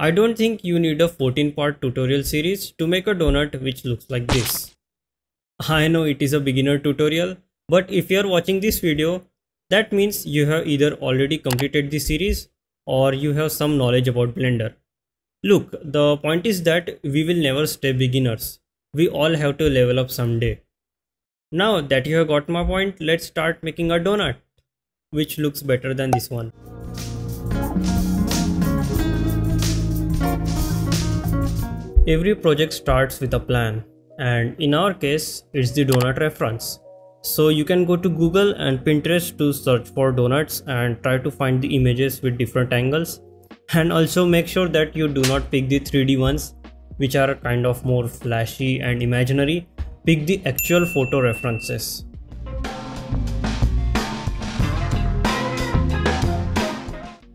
I don't think you need a 14-part tutorial series to make a donut which looks like this. I know it is a beginner tutorial, but if you are watching this video, that means you have either already completed the series or you have some knowledge about Blender. Look, the point is that we will never stay beginners. We all have to level up someday. Now that you have got my point, let's start making a donut, which looks better than this one. Every project starts with a plan, and in our case, it's the donut reference. So you can go to Google and Pinterest to search for donuts and try to find the images with different angles. And also make sure that you do not pick the 3D ones, which are kind of more flashy and imaginary. Pick the actual photo references.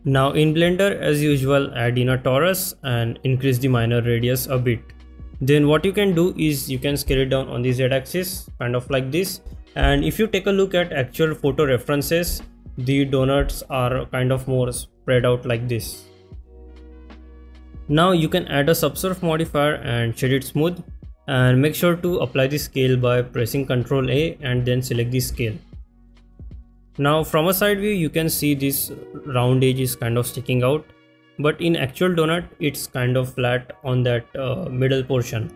Now in Blender, as usual, add in a torus and increase the minor radius a bit. Then what you can do is you can scale it down on the z-axis, kind of like this. And if you take a look at actual photo references, the donuts are kind of more spread out like this. Now you can add a subsurf modifier and shade it smooth, and make sure to apply the scale by pressing Ctrl A and then select the scale. Now from a side view you can see this round edge is kind of sticking out, but in actual donut it's kind of flat on that middle portion.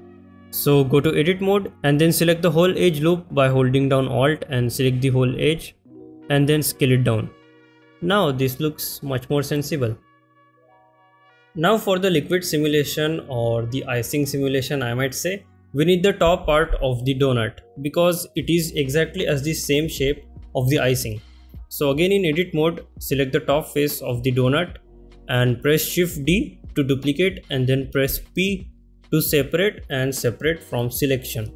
So go to edit mode and then select the whole edge loop by holding down Alt and select the whole edge and then scale it down. Now this looks much more sensible. Now for the liquid simulation or the icing simulation, I might say, we need the top part of the donut because it is exactly as the same shape of the icing. So again in edit mode, select the top face of the donut and press Shift D to duplicate and then press P to separate and separate from selection.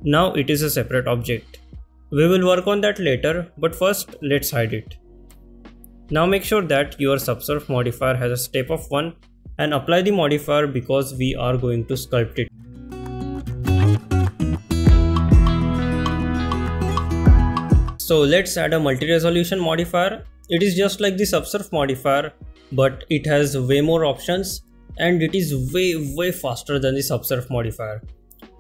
Now it is a separate object. We will work on that later, but first let's hide it. Now make sure that your subsurf modifier has a step of 1 and apply the modifier because we are going to sculpt it. So let's add a multi-resolution modifier. It is just like the subsurf modifier, but it has way more options and it is way faster than the subsurf modifier.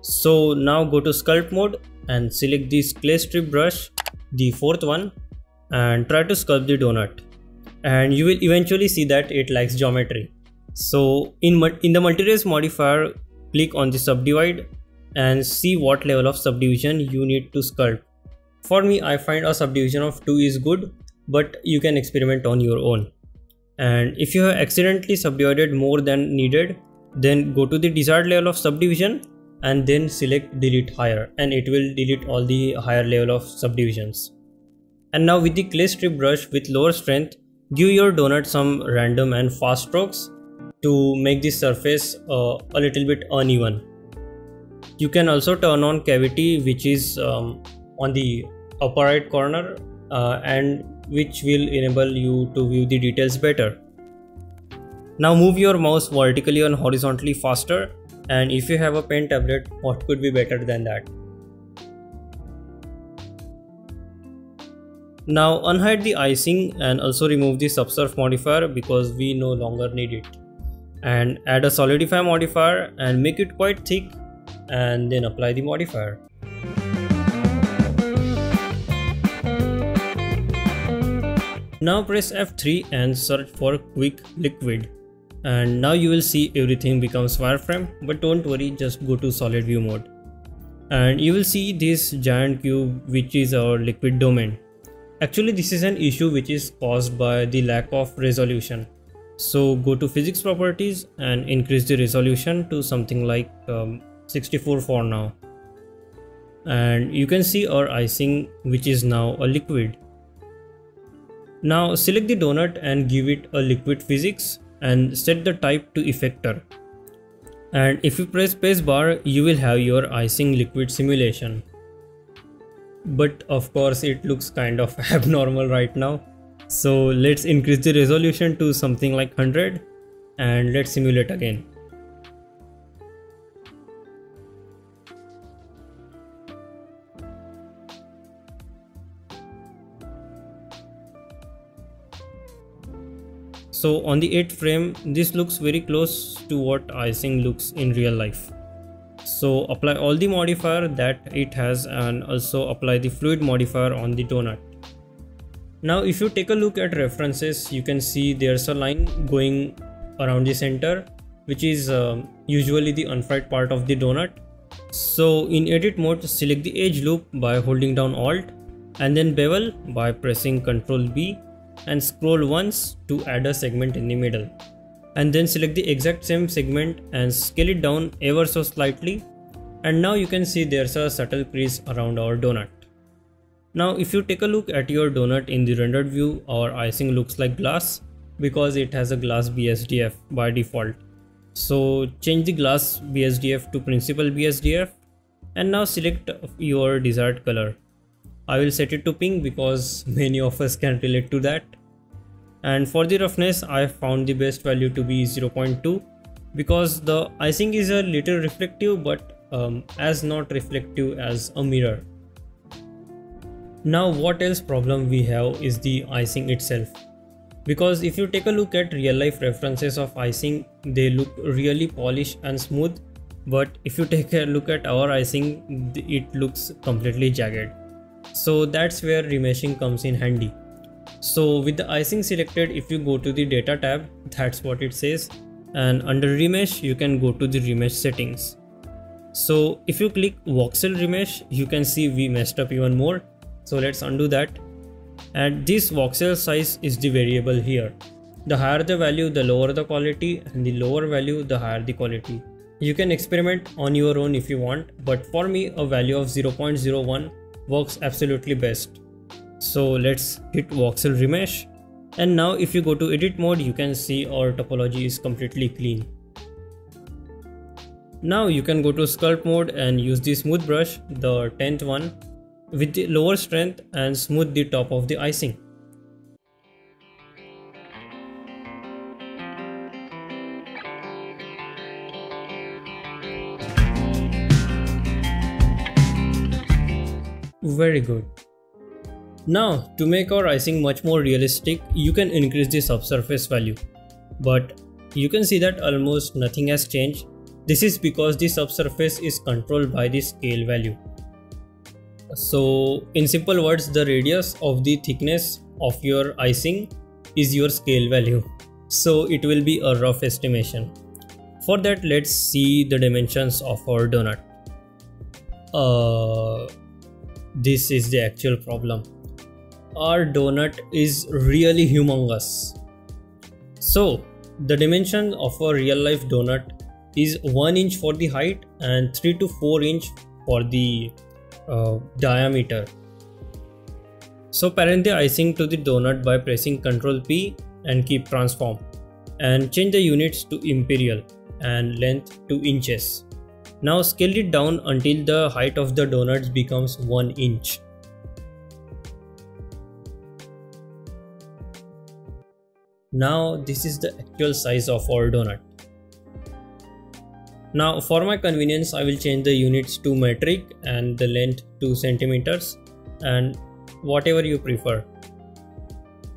So now go to sculpt mode and select this clay strip brush, the fourth one, and try to sculpt the donut. And you will eventually see that it likes geometry. So in the multi-res modifier, click on the subdivide and see what level of subdivision you need to sculpt. For me, I find a subdivision of 2 is good, but you can experiment on your own. And if you have accidentally subdivided more than needed, then go to the desired level of subdivision and then select delete higher, and it will delete all the higher level of subdivisions. And now with the clay strip brush with lower strength, give your donut some random and fast strokes to make the surface a little bit uneven. You can also turn on cavity, which is on the upper right corner and which will enable you to view the details better. Now move your mouse vertically and horizontally faster, and if you have a pen tablet, what could be better than that? Now unhide the icing and also remove the subsurf modifier because we no longer need it. And add a solidify modifier and make it quite thick and then apply the modifier. Now press F3 and search for quick liquid. And now you will see everything becomes wireframe, but don't worry, just go to solid view mode. And you will see this giant cube which is our liquid domain. Actually this is an issue which is caused by the lack of resolution. So go to physics properties and increase the resolution to something like 64 for now. And you can see our icing which is now a liquid. Now select the donut and give it a liquid physics and set the type to effector. And if you press spacebar, you will have your icing liquid simulation. But of course it looks kind of abnormal right now. So let's increase the resolution to something like 100 and let's simulate again. So on the 8th frame, this looks very close to what icing looks in real life. So apply all the modifier that it has and also apply the fluid modifier on the donut. Now if you take a look at references, you can see there's a line going around the center, which is usually the unfried part of the donut. So in edit mode, select the edge loop by holding down Alt, and then bevel by pressing Ctrl B, and scroll once to add a segment in the middle. And then select the exact same segment and scale it down ever so slightly. And now you can see there's a subtle crease around our donut. Now if you take a look at your donut in the rendered view, our icing looks like glass because it has a glass BSDF by default. So change the glass BSDF to principal BSDF and now select your desired color. I will set it to pink because many of us can relate to that. And for the roughness, I found the best value to be 0.2 because the icing is a little reflective but as not reflective as a mirror. Now what else problem we have is the icing itself, because if you take a look at real life references of icing, they look really polished and smooth, but if you take a look at our icing, it looks completely jagged. So that's where remeshing comes in handy. So with the icing selected, if you go to the data tab, that's what it says, and under remesh you can go to the remesh settings. So if you click voxel remesh, you can see we messed up even more. So let's undo that. And this voxel size is the variable here. The higher the value, the lower the quality, and the lower value, the higher the quality. You can experiment on your own if you want, but for me a value of 0.01 works absolutely best. So let's hit voxel remesh, and now if you go to edit mode, you can see our topology is completely clean. Now you can go to sculpt mode and use the smooth brush, the 10th one, with the lower strength, and smooth the top of the icing. Very good. Now to make our icing much more realistic, you can increase the subsurface value, but you can see that almost nothing has changed. This is because the subsurface is controlled by the scale value. So in simple words, the radius of the thickness of your icing is your scale value. So it will be a rough estimation. For that, let's see the dimensions of our donut. This is the actual problem. Our donut is really humongous. So the dimension of a real life donut is 1 inch for the height and 3 to 4 inch for the diameter. So parent the icing to the donut by pressing Ctrl P and keep transform, and change the units to imperial and length to inches. Now scale it down until the height of the donuts becomes 1 inch. Now this is the actual size of our donut. Now for my convenience, I will change the units to metric and the length to centimeters, and whatever you prefer.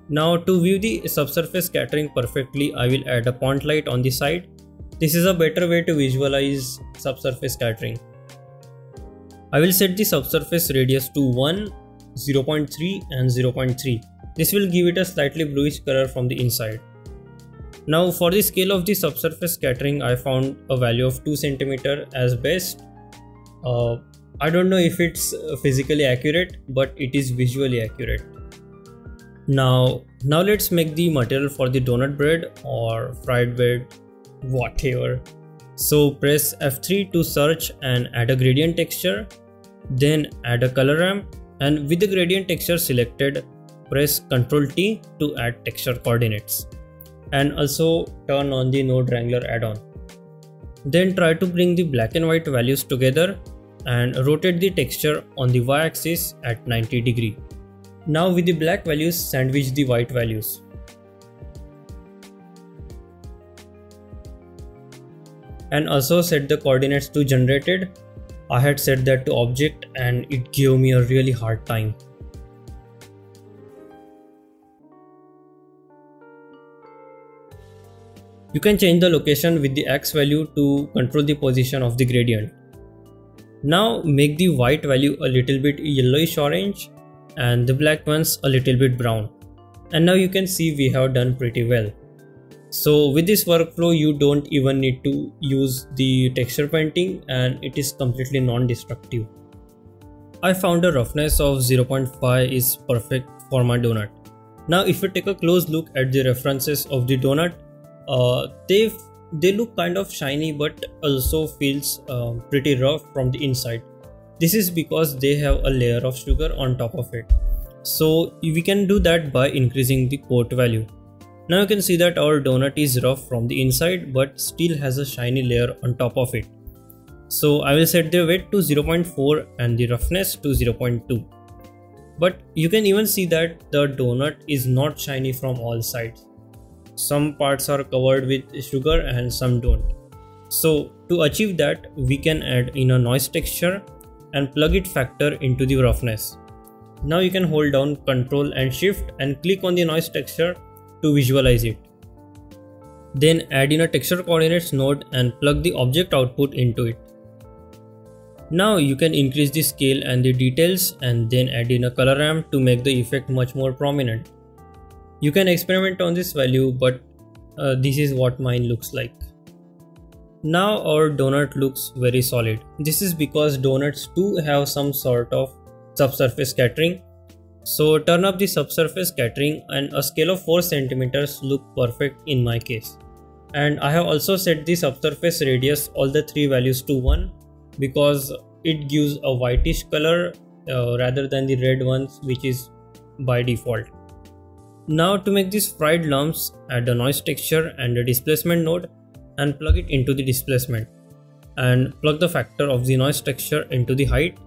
Now to view the subsurface scattering perfectly, I will add a point light on the side. This is a better way to visualize subsurface scattering. I will set the subsurface radius to 1, 0.3 and 0.3. This will give it a slightly bluish color from the inside. Now for the scale of the subsurface scattering, I found a value of 2 cm as best. I don't know if it's physically accurate, but it is visually accurate. Now let's make the material for the donut bread or fried bread, whatever. So press F3 to search and add a gradient texture, then add a color ramp, and with the gradient texture selected, press Ctrl T to add texture coordinates, and also turn on the node wrangler add-on. Then try to bring the black and white values together and rotate the texture on the y-axis at 90 degrees. Now with the black values, sandwich the white values. And also set the coordinates to generated. I had set that to object and it gave me a really hard time. You can change the location with the X value to control the position of the gradient. Now make the white value a little bit yellowish orange and the black ones a little bit brown. And now you can see we have done pretty well. So with this workflow you don't even need to use the texture painting and it is completely non-destructive. I found a roughness of 0.5 is perfect for my donut. Now if you take a close look at the references of the donut, they look kind of shiny but also feels pretty rough from the inside. This is because they have a layer of sugar on top of it. So we can do that by increasing the coat value. Now you can see that our donut is rough from the inside but still has a shiny layer on top of it. So I will set the weight to 0.4 and the roughness to 0.2. But you can even see that the donut is not shiny from all sides. Some parts are covered with sugar and some don't. So to achieve that, we can add in a noise texture and plug it factor into the roughness. Now you can hold down Ctrl and Shift and click on the noise texture to visualize it. Then add in a texture coordinates node and plug the object output into it. Now you can increase the scale and the details and then add in a color ramp to make the effect much more prominent. You can experiment on this value, but this is what mine looks like. Now our donut looks very solid. This is because donuts do have some sort of subsurface scattering. So turn up the subsurface scattering and a scale of 4 cm look perfect in my case. And I have also set the subsurface radius all the 3 values to 1 because it gives a whitish color rather than the red ones which is by default. Now to make these fried lumps, add a noise texture and a displacement node and plug it into the displacement. And plug the factor of the noise texture into the height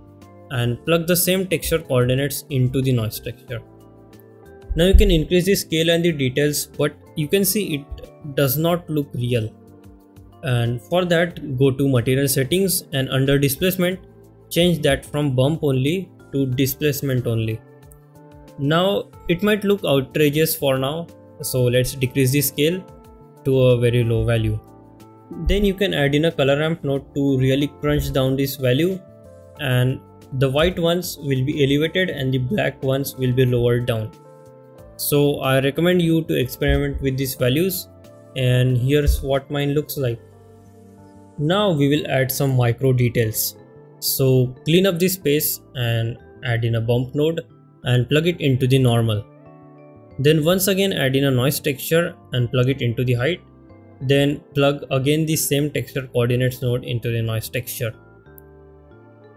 and plug the same texture coordinates into the noise texture. Now you can increase the scale and the details, but you can see it does not look real. And for that, go to material settings and under displacement, change that from bump only to displacement only. Now it might look outrageous for now, so let's decrease the scale to a very low value. Then you can add in a color ramp node to really crunch down this value, and the white ones will be elevated and the black ones will be lowered down. So I recommend you to experiment with these values, and here's what mine looks like. Now we will add some micro details. So clean up the space and add in a bump node and plug it into the normal. Then once again add in a noise texture and plug it into the height. Then plug again the same texture coordinates node into the noise texture.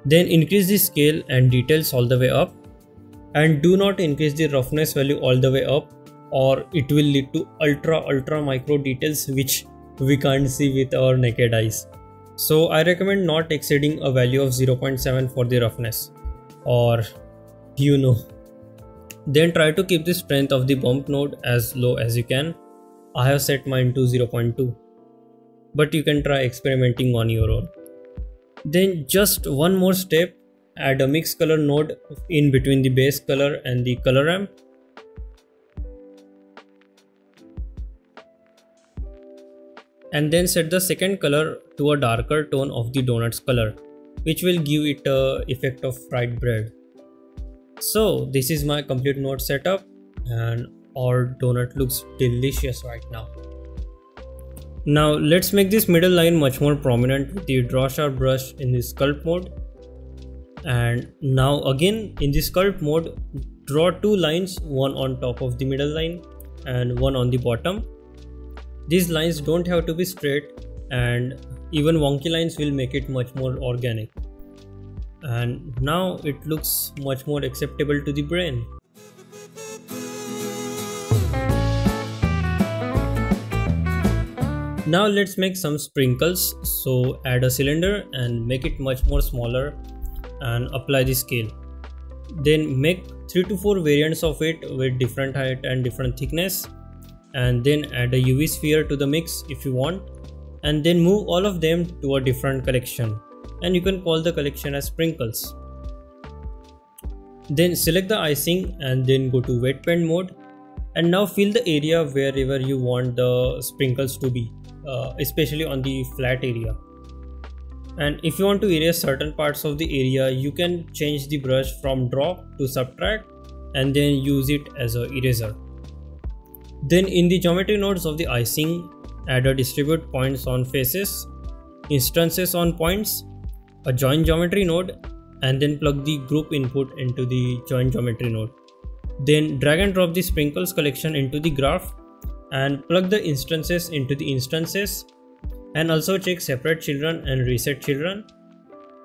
Then increase the scale and details all the way up, and do not increase the roughness value all the way up or it will lead to ultra micro details which we can't see with our naked eyes. So I recommend not exceeding a value of 0.7 for the roughness, or you know. Then try to keep the strength of the bump node as low as you can. I have set mine to 0.2, but you can try experimenting on your own. Then just one more step, add a mix color node in between the base color and the color ramp. And then set the second color to a darker tone of the donut's color, which will give it a effect of fried bread. So this is my complete node setup, and our donut looks delicious right now. Now let's make this middle line much more prominent with the draw sharp brush in the sculpt mode. And now again in the sculpt mode, draw 2 lines, one on top of the middle line and one on the bottom. These lines don't have to be straight, and even wonky lines will make it much more organic. And now it looks much more acceptable to the brain. Now let's make some sprinkles. So add a cylinder and make it much more smaller and apply the scale. Then make 3 to 4 variants of it with different height and different thickness, and then add a UV sphere to the mix if you want, and then move all of them to a different collection, and you can call the collection as sprinkles. Then select the icing and then go to wet paint mode, and now fill the area wherever you want the sprinkles to be. especially on the flat area. And if you want to erase certain parts of the area, you can change the brush from draw to subtract and then use it as an eraser. Then in the geometry nodes of the icing, add a distribute points on faces, instances on points, a join geometry node, and then plug the group input into the join geometry node. Then drag and drop the sprinkles collection into the graph and plug the instances into the instances, and also check separate children and reset children,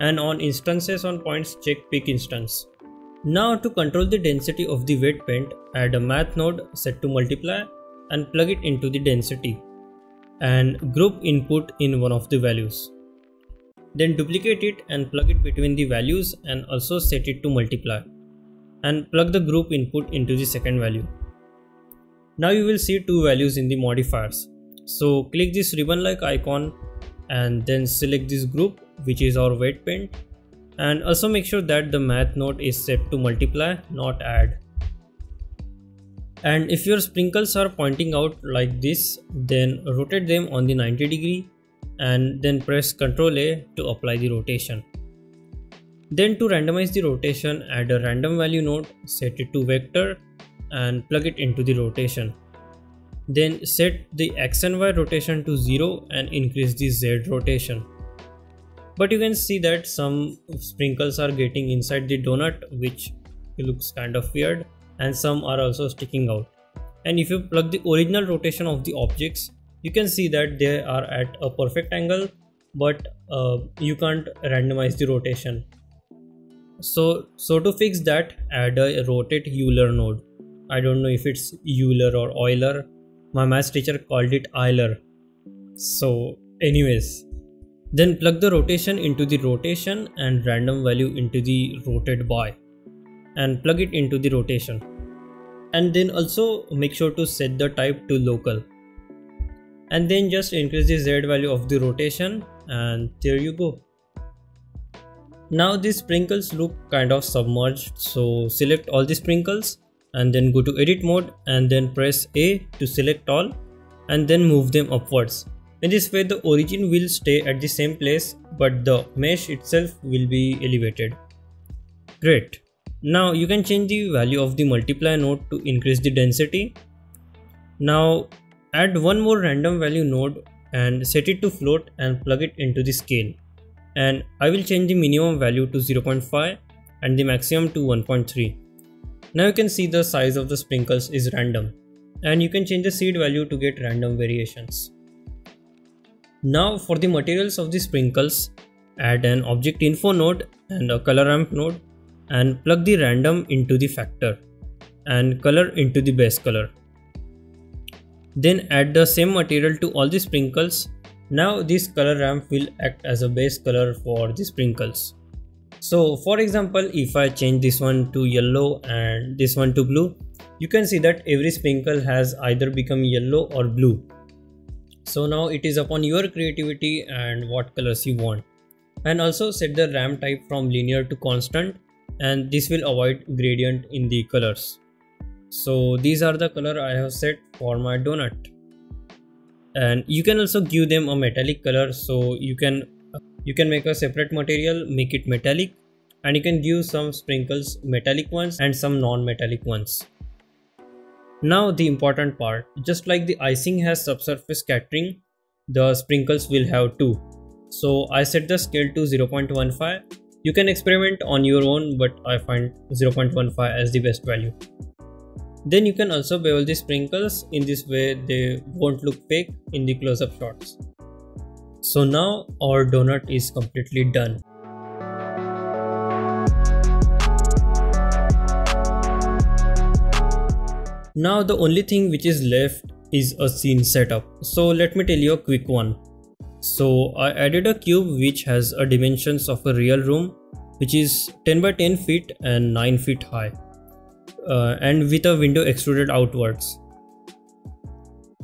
and on instances on points check pick instance. Now to control the density of the wet paint, add a math node set to multiply and plug it into the density and group input in one of the values. Then duplicate it and plug it between the values and also set it to multiply and plug the group input into the second value. Now you will see two values in the modifiers. So click this ribbon like icon and then select this group, which is our wet paint, and also make sure that the math node is set to multiply, not add. And if your sprinkles are pointing out like this, then rotate them on the 90 degree and then press Ctrl A to apply the rotation. Then to randomize the rotation, add a random value node, set it to vector and plug it into the rotation. Then set the X and Y rotation to 0 and increase the Z rotation. But you can see that some sprinkles are getting inside the donut, which looks kind of weird, and some are also sticking out. And if you plug the original rotation of the objects, you can see that they are at a perfect angle, but you can't randomize the rotation. So to fix that, add a rotate Euler node. I don't know if it's Euler or Euler. My maths teacher called it Euler. So anyways, then plug the rotation into the rotation and random value into the rotate by and plug it into the rotation. And then also make sure to set the type to local. And then just increase the Z value of the rotation, and there you go. Now these sprinkles look kind of submerged, so select all the sprinkles and then go to edit mode and then press A to select all and then move them upwards. In this way the origin will stay at the same place, but the mesh itself will be elevated. Great. Now you can change the value of the multiply node to increase the density. Now add one more random value node and set it to float and plug it into the scale. And I will change the minimum value to 0.5 and the maximum to 1.3. Now you can see the size of the sprinkles is random, and you can change the seed value to get random variations. Now for the materials of the sprinkles, add an object info node and a color ramp node and plug the random into the factor and color into the base color. Then add the same material to all the sprinkles. Now this color ramp will act as a base color for the sprinkles. So for example, if I change this one to yellow and this one to blue, you can see that every sprinkle has either become yellow or blue. So now it is upon your creativity and what colors you want. And also set the ramp type from linear to constant, and this will avoid gradient in the colors. So these are the color I have set for my donut. And you can also give them a metallic color, so you can make a separate material, make it metallic, and you can give some sprinkles metallic ones and some non-metallic ones. Now the important part, just like the icing has subsurface scattering, the sprinkles will have too. So I set the scale to 0.15. You can experiment on your own, but I find 0.15 as the best value. Then you can also bevel the sprinkles. In this way they won't look fake in the close-up shots. So now our donut is completely done. Now the only thing which is left is a scene setup. So let me tell you a quick one. So I added a cube which has a dimensions of a real room, which is 10 by 10 feet and 9 feet high, and with a window extruded outwards.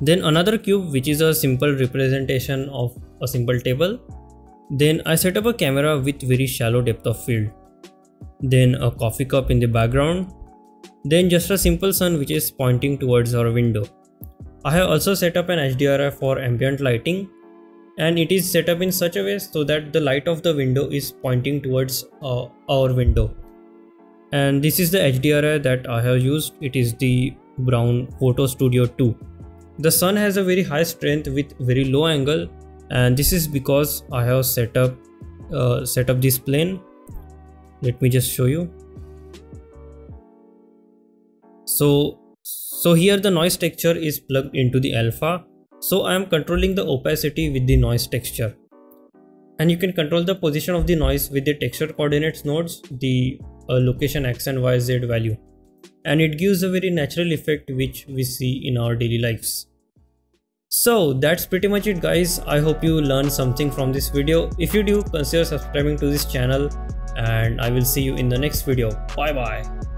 Then another cube which is a simple representation of a simple table. Then I set up a camera with very shallow depth of field. Then a coffee cup in the background. Then just a simple sun which is pointing towards our window. I have also set up an HDRI for ambient lighting, and it is set up in such a way so that the light of the window is pointing towards our window. And this is the HDRI that I have used. It is the Brown Photo Studio 2. The sun has a very high strength with very low angle, and this is because I have set up this plane. Let me just show you. So here the noise texture is plugged into the alpha, so I am controlling the opacity with the noise texture. And you can control the position of the noise with the texture coordinates nodes, the location x and y z value, and it gives a very natural effect which we see in our daily lives. So that's pretty much it, guys. I hope you learned something from this video. If you do, consider subscribing to this channel, and I will see you in the next video. Bye bye.